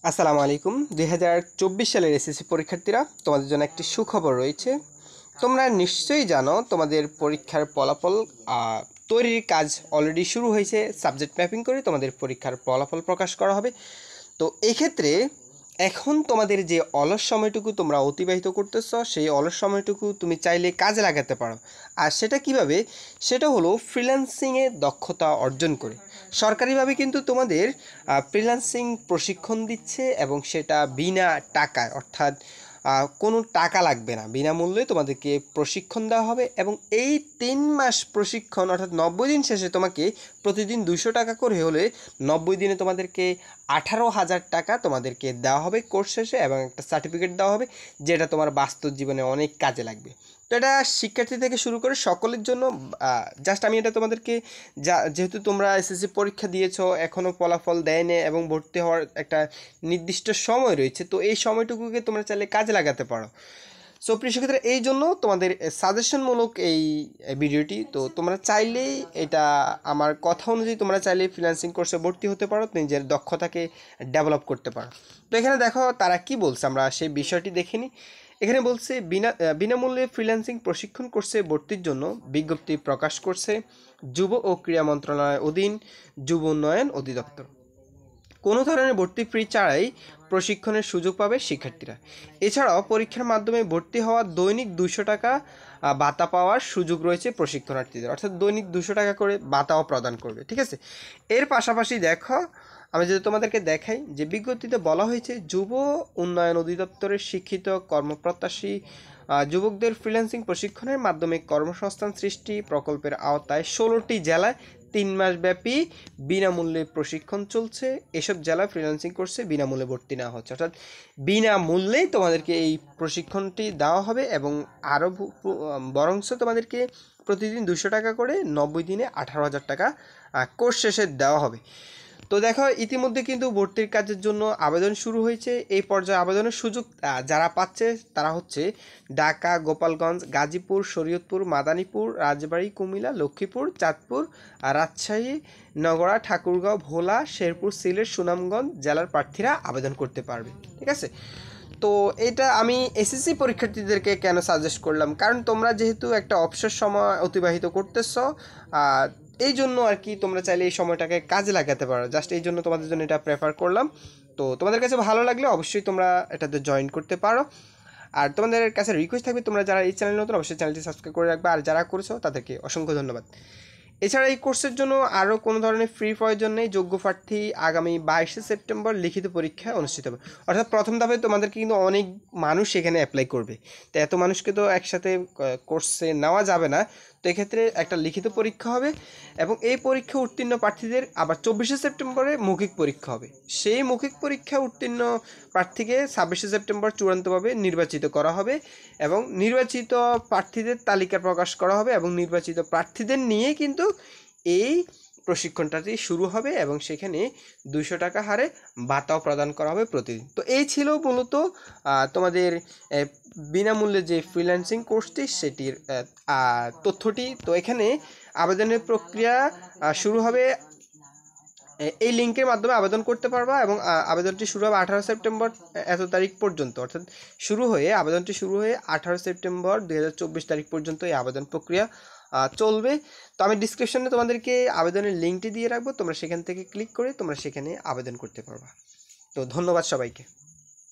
আসসালামু আলাইকুম। 2024 সালের এসএসসি পরীক্ষার্থীরা, তোমাদের জন্য একটি সুখবর রয়েছে। তোমরা নিশ্চয়ই জানো তোমাদের পরীক্ষার ফলাফল তৈরির কাজ অলরেডি শুরু হয়েছে। সাবজেক্ট ম্যাপিং করে তোমাদের পরীক্ষার ফলাফল প্রকাশ করা হবে। তো এক্ষেত্রে এখন তোমাদের যে অলস সময়টুকু তোমরা অতিবাহিত করতেছ, সেই অলস সময়টুকু তুমি চাইলে কাজে লাগাতে পারো। আর সেটা কিভাবে? সেটা হলো ফ্রিল্যান্সিংয়ে দক্ষতা অর্জন করে। সরকারিভাবে কিন্তু তোমাদের ফ্রিল্যান্সিং প্রশিক্ষণ দিচ্ছে এবং সেটা বিনা টাকায়, অর্থাৎ কোনো টাকা লাগবে না, বিনামূল্যে তোমাদেরকে প্রশিক্ষণ দেওয়া হবে। এবং এই 3 মাস প্রশিক্ষণ অর্থাৎ 90 দিন শেষে তোমাকে প্রতিদিন 200 টাকা করে হলে 90 দিনে তোমাদেরকে 18,000 টাকা তোমাদেরকে দেওয়া হবে কোর্স শেষে, এবং একটা সার্টিফিকেট দেওয়া হবে যেটা তোমার বাস্তব জীবনে অনেক কাজে লাগবে। তো এটা শিক্ষার্থী থেকে শুরু করে সকলের জন্য। জাস্ট আমি এটা তোমাদেরকে, যেহেতু তোমরা এসএসসি পরীক্ষা দিয়েছো, এখনও ফলাফল দেয়নি এবং ভর্তি হওয়ার একটা নির্দিষ্ট সময় রয়েছে, তো এই সময়টুকুকে তোমরা চাইলে কাজে লাগাতে পারো। সো প্রিয় শিক্ষার্থীরা, এই জন্য তোমাদের সাজেশনমূলক এই ভিডিওটি। তো তোমরা চাইলেই এটা, আমার কথা অনুযায়ী তোমরা চাইলে ফ্রিল্যান্সিং কোর্সে ভর্তি হতে পারো, নিজের দক্ষতাকে ডেভেলপ করতে পারো। তো এখানে দেখো তারা কি বলছে, আমরা সেই বিষয়টি দেখে নিই। এখানে বলছে বিনামূল্যে ফ্রিল্যান্সিং প্রশিক্ষণ কোর্সে ভর্তির জন্য বিজ্ঞপ্তি প্রকাশ করছে যুব ও ক্রীড়া মন্ত্রণালয়ের অধীন যুব উন্নয়ন অধিদপ্তর। কোনো ধরনের ভর্তি ফি ছাড়াই প্রশিক্ষণের সুযোগ পাবে শিক্ষার্থীরা। এছাড়াও পরীক্ষার মাধ্যমে ভর্তি হওয়া দৈনিক 200 টাকা ভাতা পাওয়ার সুযোগ রয়েছে প্রশিক্ষণার্থীদের, অর্থাৎ দৈনিক 200 টাকা করে ভাতাও প্রদান করবে। ঠিক আছে, এর পাশাপাশি দেখো, আমি যদি তোমাদেরকে দেখাই যে বিজ্ঞপ্তিতে বলা হয়েছে যুব উন্নয়ন অধিদপ্তরের শিক্ষিত কর্মপ্রত্যাশী যুবকদের ফ্রিল্যান্সিং প্রশিক্ষণের মাধ্যমে কর্মসংস্থান সৃষ্টি প্রকল্পের আওতায় 16টি জেলায় 3 মাস ব্যাপী বিনামূল্যে প্রশিক্ষণ চলছে। এসব জেলায় ফ্রিল্যান্সিং কোর্সে বিনামূল্যে ভর্তি নেওয়া হচ্ছে, অর্থাৎ বিনামূল্যেই তোমাদেরকে এই প্রশিক্ষণটি দেওয়া হবে। এবং আরও বরংশ তোমাদেরকে প্রতিদিন 200 টাকা করে 90 দিনে 18,000 টাকা কোর্স শেষে দেওয়া হবে। তো দেখো, ইতিমধ্যে কিন্তু ভর্তির কাজের জন্য আবেদন শুরু হয়েছে। এই পর্যায়ে আবেদনের সুযোগ যারা পাচ্ছে তারা হচ্ছে ঢাকা, গোপালগঞ্জ, গাজীপুর, শরীয়তপুর, মাদারীপুর, রাজবাড়ী, কুমিল্লা, লক্ষ্মীপুর, চাঁদপুর, রাজশাহী, নগরা, ঠাকুরগাঁও, ভোলা, শেরপুর, সিলেট, সুনামগঞ্জ জেলার প্রার্থীরা আবেদন করতে পারবে। ঠিক আছে, তো এটা আমি এসএসসি পরীক্ষার্থীদেরকে কেন সাজেস্ট করলাম, কারণ তোমরা যেহেতু একটা অবসর সময় অতিবাহিত করতেছ, এই জন্য আর কি তোমরা চাইলে এই সময়টাকে কাজে লাগাতে পারো। জাস্ট এই জন্য তোমাদের জন্য এটা প্রেফার করলাম। তো তোমাদের কাছে ভালো লাগলে অবশ্যই তোমরা এটাতে জয়েন করতে পারো। আর তোমাদের কাছে রিকোয়েস্ট থাকবে, তোমরা যারা এই চ্যানেল নতুন অবশ্যই চ্যানেলটি সাবস্ক্রাইব করে রাখবে, আর যারা করেছো তাদেরকে অসংখ্য ধন্যবাদ। এছাড়া এই কোর্সের জন্য আরও কোনো ধরনের ফ্রি প্রয়োজন নেই। যোগ্য প্রার্থী আগামী 22শে সেপ্টেম্বর লিখিত পরীক্ষা অনুষ্ঠিত হবে, অর্থাৎ প্রথম ধাপে তোমাদেরকে কিন্তু অনেক মানুষ এখানে অ্যাপ্লাই করবে। তো এত মানুষকে তো একসাথে কোর্সে নেওয়া যাবে না। তো এক্ষেত্রে একটা লিখিত পরীক্ষা হবে, এবং এই পরীক্ষা উত্তীর্ণ প্রার্থীদের আবার 24শে সেপ্টেম্বরে মৌখিক পরীক্ষা হবে। সেই মৌখিক পরীক্ষা উত্তীর্ণ প্রার্থীকে 26শে সেপ্টেম্বর চূড়ান্তভাবে নির্বাচিত করা হবে, এবং নির্বাচিত প্রার্থীদের তালিকা প্রকাশ করা হবে, এবং নির্বাচিত প্রার্থীদের নিয়ে কিন্তু এই প্রশিক্ষণটাটি শুরু হবে, এবং সেখানে 200 টাকা হারে ভাতাও প্রদান করা হবে প্রতিদিন। তো এই ছিল মূলত তোমাদের বিনামূল্যে যে ফ্রিল্যান্সিং কোর্সটি সেটির তথ্যটি। তো এখানে আবেদনের প্রক্রিয়া শুরু হবে, এই লিঙ্কের মাধ্যমে আবেদন করতে পারবা, এবং আবেদনটি শুরু হবে 18 সেপ্টেম্বর এত তারিখ পর্যন্ত, অর্থাৎ আবেদনটি শুরু হয়ে 18 সেপ্টেম্বর 2024 তারিখ পর্যন্ত এই আবেদন প্রক্রিয়া চলবে। তো আমি ডিসক্রিপশনে তোমাদেরকে আবেদনের লিঙ্কটি দিয়ে রাখবো, তোমরা সেখান থেকে ক্লিক করে তোমরা সেখানে আবেদন করতে পারবা। তো ধন্যবাদ সবাইকে।